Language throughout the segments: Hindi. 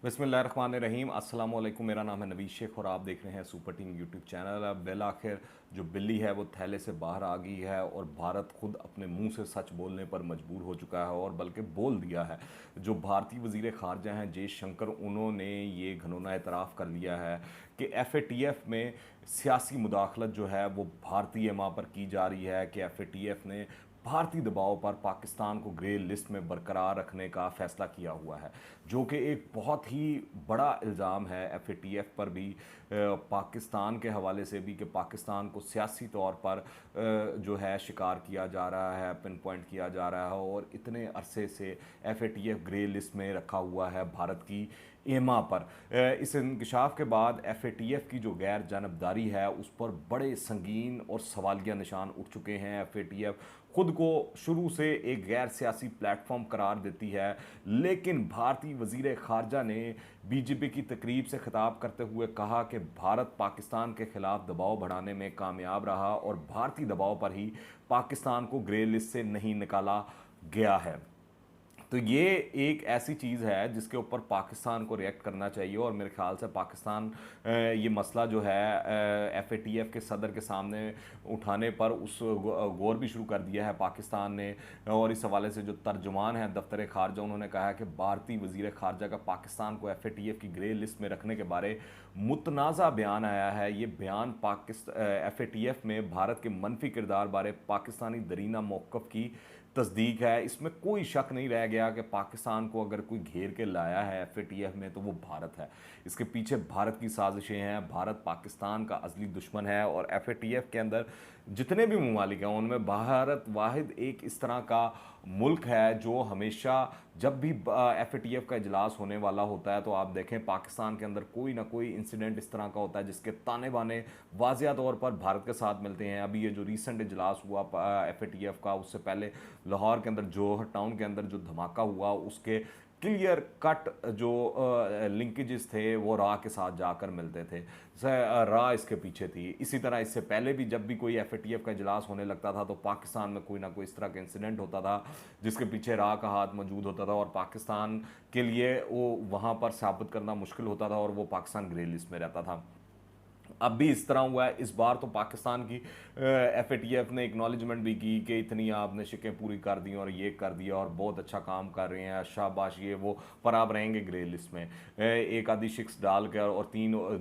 बिस्मिल्लाहिर्रहमानिर्रहीम अस्सलाम वालेकुम। मेरा नाम है नवीद शेख और आप देख रहे हैं सुपर टीम यूट्यूब चैनल। अब बिल आखिर जो बिल्ली है वो थैले से बाहर आ गई है और भारत खुद अपने मुंह से सच बोलने पर मजबूर हो चुका है और बल्कि बोल दिया है। जो भारतीय वजीर खारजा हैं जयशंकर, उन्होंने ये घनौना एतराफ़ कर लिया है कि FATF में सियासी मुदाखलत जो है वो भारतीय माँ पर की जा रही है, कि FATF ने भारतीय दबाव पर पाकिस्तान को ग्रे लिस्ट में बरकरार रखने का फैसला किया हुआ है, जो कि एक बहुत ही बड़ा इल्ज़ाम है FATF पर भी, पाकिस्तान के हवाले से भी, कि पाकिस्तान को सियासी तौर पर जो है शिकार किया जा रहा है, पिन पॉइंट किया जा रहा है और इतने अरसे से FATF ग्रे लिस्ट में रखा हुआ है भारत की एमा पर। इस इंकशाफ के बाद FATF की जो गैर जानबदारी है उस पर बड़े संगीन और सवालिया निशान उठ चुके हैं। FATF खुद को शुरू से एक गैर सियासी प्लेटफॉर्म करार देती है, लेकिन भारतीय वजीर खारजा ने BJP की तकरीब से खिताब करते हुए कहा कि भारत पाकिस्तान के खिलाफ दबाव बढ़ाने में कामयाब रहा और भारतीय दबाव पर ही पाकिस्तान को ग्रे लिस्ट से नहीं निकाला गया है। तो ये एक ऐसी चीज़ है जिसके ऊपर पाकिस्तान को रिएक्ट करना चाहिए और मेरे ख्याल से पाकिस्तान ये मसला जो है FATF के सदर के सामने उठाने पर उस गौर भी शुरू कर दिया है पाकिस्तान ने। और इस हवाले से जो तर्जुमान है दफ्तर खारजा, उन्होंने कहा है कि भारतीय वजीर खारजा का पाकिस्तान को FATF की ग्रे लिस्ट में रखने के बारे मुतनाज़ा बयान आया है। ये बयान FATF में भारत के मनफी किरदार बारे पाकिस्तानी दरीना मौक़िफ़ की तस्दीक है। इसमें कोई शक नहीं रह गया कि पाकिस्तान को अगर कोई घेर के लाया है FATF में तो वो भारत है। इसके पीछे भारत की साजिशें हैं। भारत पाकिस्तान का असली दुश्मन है और FATF के अंदर जितने भी ममालिक हैं उनमें भारत वाहिद एक इस तरह का मुल्क है जो हमेशा जब भी FATF का इजलास होने वाला होता है तो आप देखें पाकिस्तान के अंदर कोई ना कोई इंसिडेंट इस तरह का होता है जिसके ताने बाने वाज़िया तौर पर भारत के साथ मिलते हैं। अभी ये जो रिसेंट इजलास हुआ FATF का, उससे पहले लाहौर के अंदर जौहर टाउन के अंदर जो धमाका हुआ उसके क्लियर कट जो लिंकेजेस थे वो रा के साथ जाकर मिलते थे। रा इसके पीछे थी। इसी तरह इससे पहले भी जब भी कोई FATF का इजलास होने लगता था तो पाकिस्तान में कोई ना कोई इस तरह का इंसिडेंट होता था जिसके पीछे रा का हाथ मौजूद होता था और पाकिस्तान के लिए वो वहाँ पर साबित करना मुश्किल होता था और वो पाकिस्तान ग्रे लिस्ट में रहता था। अब भी इस तरह हुआ है। इस बार तो पाकिस्तान की FATF ने एक्नॉलेजमेंट भी की कि इतनी आपने शिकें पूरी कर दी और ये कर दिया और बहुत अच्छा काम कर रहे हैं, शाबाश ये वो, पर आप रहेंगे ग्रे लिस्ट में। एक आधी शिक्स डालकर और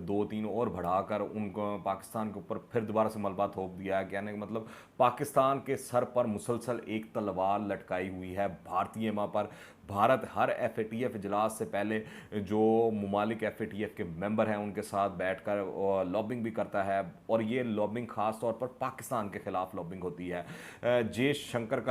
दो तीन और बढ़ाकर उनको पाकिस्तान के ऊपर फिर दोबारा से मलबा थोप दिया है। कहने का मतलब पाकिस्तान के सर पर मुसलसल एक तलवार लटकाई हुई है भारतीय माँ पर। भारत हर FATF इजलास से पहले जो ममालिक FATF के मेंबर हैं उनके साथ बैठकर लॉबिंग भी करता है और ये लॉबिंग ख़ास तौर पर पाकिस्तान के ख़िलाफ़ लॉबिंग होती है। जयशंकर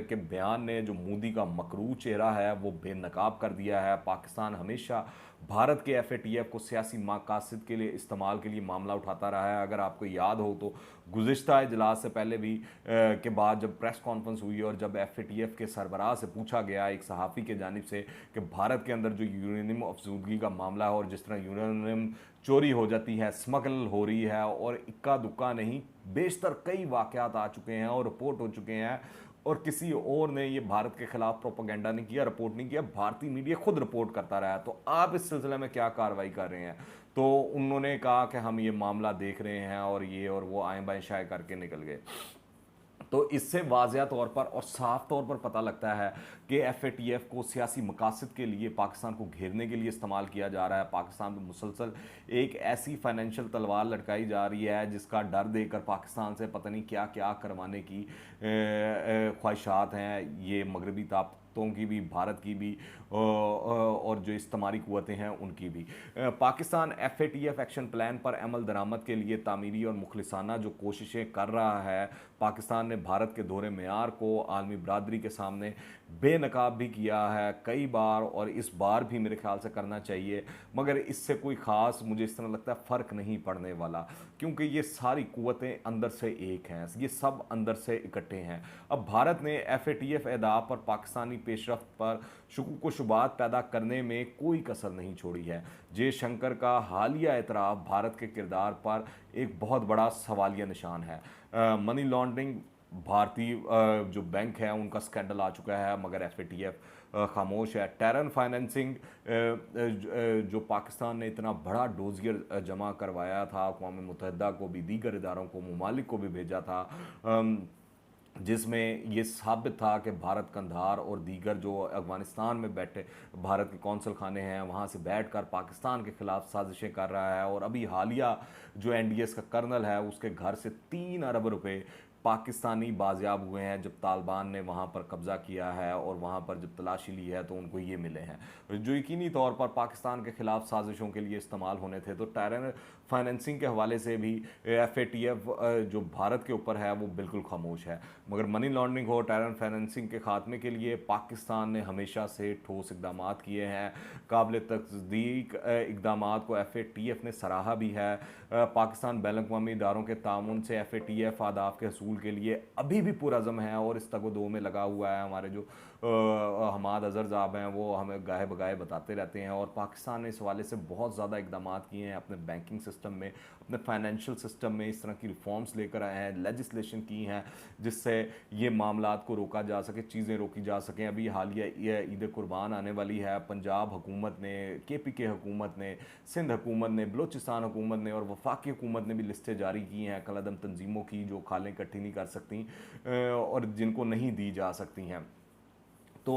के बयान ने जो मोदी का मकरू चेहरा है वो बेनकाब कर दिया है। पाकिस्तान हमेशा भारत के FATF को सियासी मकासद के लिए इस्तेमाल के लिए मामला उठाता रहा है। अगर आपको याद हो तो गुज़िश्ता इजलास से पहले भी के बाद जब प्रेस कॉन्फ्रेंस हुई और जब FATF के सरबराह से पूछा गया एक सहाफ़ी के जानिब से कि भारत के अंदर जो यूरेनियम अफजूदगी का मामला है और जिस तरह यूरेनियम चोरी हो जाती है, स्मगल हो रही है और इक्का दुक्का नहीं बेशतर कई वाक़यात आ चुके हैं और रिपोर्ट हो चुके हैं और किसी और ने ये भारत के खिलाफ प्रोपेगेंडा नहीं किया, रिपोर्ट नहीं किया, भारतीय मीडिया खुद रिपोर्ट करता रहा है। तो आप इस सिलसिले में क्या कार्रवाई कर रहे हैं? तो उन्होंने कहा कि हम ये मामला देख रहे हैं और ये और वो आए बाएँ शाये करके निकल गए। तो इससे वाज़िया तौर पर और साफ तौर पर पता लगता है कि FATF को सियासी मकासद के लिए पाकिस्तान को घेरने के लिए इस्तेमाल किया जा रहा है। पाकिस्तान में मुसलसल एक ऐसी फाइनेंशियल तलवार लटकाई जा रही है जिसका डर देकर पाकिस्तान से पता नहीं क्या क्या करवाने की ख्वाहिशात हैं, ये मगरबी ताकतों की भी, भारत की भी और जो इस्तेमारी क़ुव्वतें हैं उनकी भी। पाकिस्तान FATF एक्शन प्लान पर अमल दरामद के लिए तामीरी और मुखलिसाना जो कोशिशें कर रहा है। पाकिस्तान ने भारत के दोहरे मेयार को आलमी बरादरी के सामने बेनकाब भी किया है कई बार और इस बार भी मेरे ख्याल से करना चाहिए, मगर इससे कोई ख़ास मुझे इस तरह लगता है फ़र्क नहीं पड़ने वाला, क्योंकि ये सारी क़ुव्वतें अंदर से एक हैं, ये सब अंदर से इकट्ठे हैं। अब भारत ने FATF अहदाफ पर पाकिस्तानी पेशरफ्त पर शुकूक व शुबात पैदा करने में कोई कसर नहीं छोड़ी है। जयशंकर का हालिया एतराफ़ भारत के किरदार पर एक बहुत बड़ा सवालिया निशान है। मनी लॉन्ड्रिंग, भारतीय जो बैंक है उनका स्कैंडल आ चुका है, मगर FATF खामोश है। टेरन फाइनेंसिंग जो पाकिस्तान ने इतना बड़ा डोजियर जमा करवाया था, अक़वाम मुत्तहिदा को भी, दीगर इदारों को, ममालिक को भी भेजा था, जिसमें ये साबित था कि भारत कंधार और दीगर जो अफ़गानिस्तान में बैठे भारत के कौंसल खाने हैं वहाँ से बैठकर पाकिस्तान के ख़िलाफ़ साजिशें कर रहा है। और अभी हालिया जो एनडीएस का कर्नल है उसके घर से 3 अरब रुपए पाकिस्तानी बाजियाब हुए हैं जब तालिबान ने वहाँ पर कब्ज़ा किया है और वहाँ पर जब तलाशी ली है तो उनको ये मिले हैं जो यकीनी तौर पर पाकिस्तान के ख़िलाफ़ साजिशों के लिए इस्तेमाल होने थे। तो टेरर फाइनेंसिंग के हवाले से भी FATF जो भारत के ऊपर है वो बिल्कुल खामोश है। मगर मनी लॉन्ड्रिंग हो, टेरर फाइनेंसिंग के ख़ात्मे के लिए पाकिस्तान ने हमेशा से ठोस इकदाम किए हैं। काबिल तस्दीक इकदाम को FATF ने सराहा भी है। पाकिस्तान बैन अवी इदारों के ताउन से FATF अहदाफ के हसूल के लिए अभी भी पुरज़म है और इस तगो-दो में लगा हुआ है। हमारे जो हमाद अज़हर साहब हैं वो हमें गाहे बगाए बताते रहते हैं और पाकिस्तान ने इस हवाले से बहुत ज़्यादा इकदाम किए हैं। अपने बैंकिंग सिस्टम में, अपने फाइनेंशियल सिस्टम में इस तरह की रिफॉर्म्स लेकर आए हैं, लेजिस्लेशन की हैं जिससे ये मामलात को रोका जा सके, चीज़ें रोकी जा सकें। अभी हालिया ईद कुर्बान आने वाली है। पंजाब हुकूमत ने, KPK हुकूमत ने, सिंध हुकूमत ने, बलूचिस्तान हुकूमत ने और वफाकी हुकूमत ने भी लिस्टें जारी की हैं कलअदम तंजीमों की जो खालें इकट्ठी नहीं कर सकती और जिनको नहीं दी जा सकती हैं। तो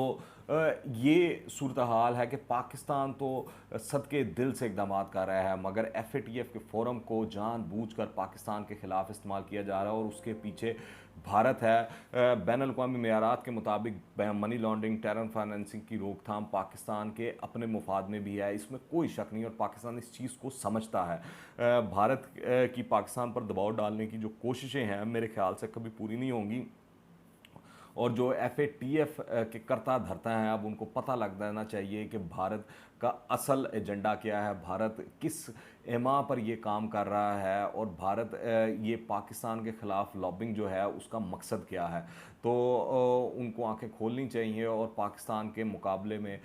ये सूरत हाल है कि पाकिस्तान तो सदके दिल से इकदाम कर रहा है मगर FATF के फोरम को जानबूझकर पाकिस्तान के ख़िलाफ़ इस्तेमाल किया जा रहा है और उसके पीछे भारत है। बैन अवी मेयारात के मुताबिक मनी लॉन्ड्रिंग, टेरर फाइनेंसिंग की रोकथाम पाकिस्तान के अपने मुफाद में भी है, इसमें कोई शक नहीं और पाकिस्तान इस चीज़ को समझता है। भारत की पाकिस्तान पर दबाव डालने की जो कोशिशें हैं मेरे ख्याल से कभी पूरी नहीं होंगी और जो FATF के करता धरता हैं अब उनको पता लग जाना चाहिए कि भारत का असल एजेंडा क्या है, भारत किस एमा पर ये काम कर रहा है और भारत ये पाकिस्तान के ख़िलाफ़ लॉबिंग जो है उसका मकसद क्या है। तो उनको आंखें खोलनी चाहिए और पाकिस्तान के मुकाबले में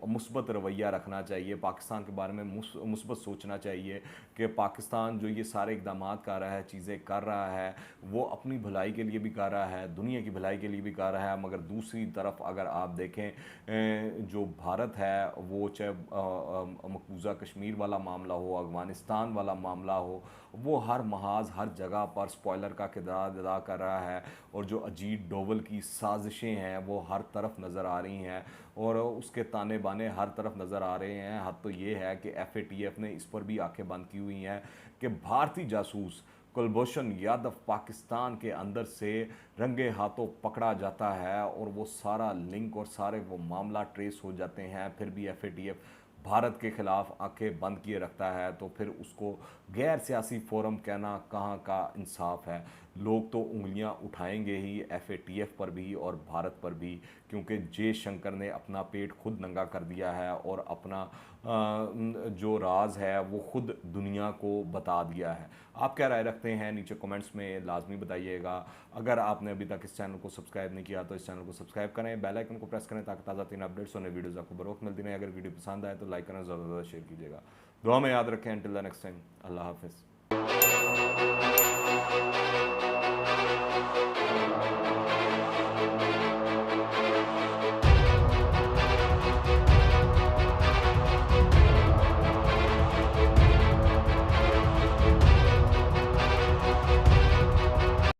मुस्बत रवैया रखना चाहिए, पाकिस्तान के बारे में मुस्बत सोचना चाहिए कि पाकिस्तान जो ये सारे इकदाम कर रहा है, चीज़ें कर रहा है, वो अपनी भलाई के लिए भी कर रहा है, दुनिया की भलाई के लिए भी कर रहा है। मगर दूसरी तरफ अगर आप देखें जो भारत है वो चाहे मकबूजा कश्मीर वाला मामला हो, अफ़गानिस्तान वाला मामला हो, वो हर महाज हर जगह पर स्पॉइलर का किरदार अदा कर रहा है और जो अजीत डोवल की साजिशें हैं वो हर तरफ नज़र आ रही हैं और उसके ताने बाने हर तरफ नज़र आ रहे हैं। हद तो ये है कि FATF ने इस पर भी आंखें बंद की हुई हैं कि भारतीय जासूस कुलभूषण यादव पाकिस्तान के अंदर से रंगे हाथों पकड़ा जाता है और वो सारा लिंक और सारे वो मामला ट्रेस हो जाते हैं, फिर भी FATF भारत के ख़िलाफ़ आंखें बंद किए रखता है तो फिर उसको गैर सियासी फोरम कहना कहाँ का इंसाफ है। लोग तो उंगलियां उठाएंगे ही FATF पर भी और भारत पर भी क्योंकि जयशंकर ने अपना पेट खुद नंगा कर दिया है और अपना जो राज है वो खुद दुनिया को बता दिया है। आप क्या राय रखते हैं नीचे कमेंट्स में लाजमी बताइएगा। अगर आपने अभी तक इस चैनल को सब्सक्राइब नहीं किया तो इस चैनल को सब्सक्राइब करें, बेल आइकन को प्रेस करें ताकि ताज़ा तीन अपडेट्स और नई वीडियोज़ आपको बरोक्त मिलती रहें। अगर वीडियो पसंद आए तो लाइक करना, ज़्यादा से ज़्यादा शेयर कीजिएगा। दुआ में याद रखें। अंटिल द नेक्स्ट टाइम, अल्लाह हाफिज़।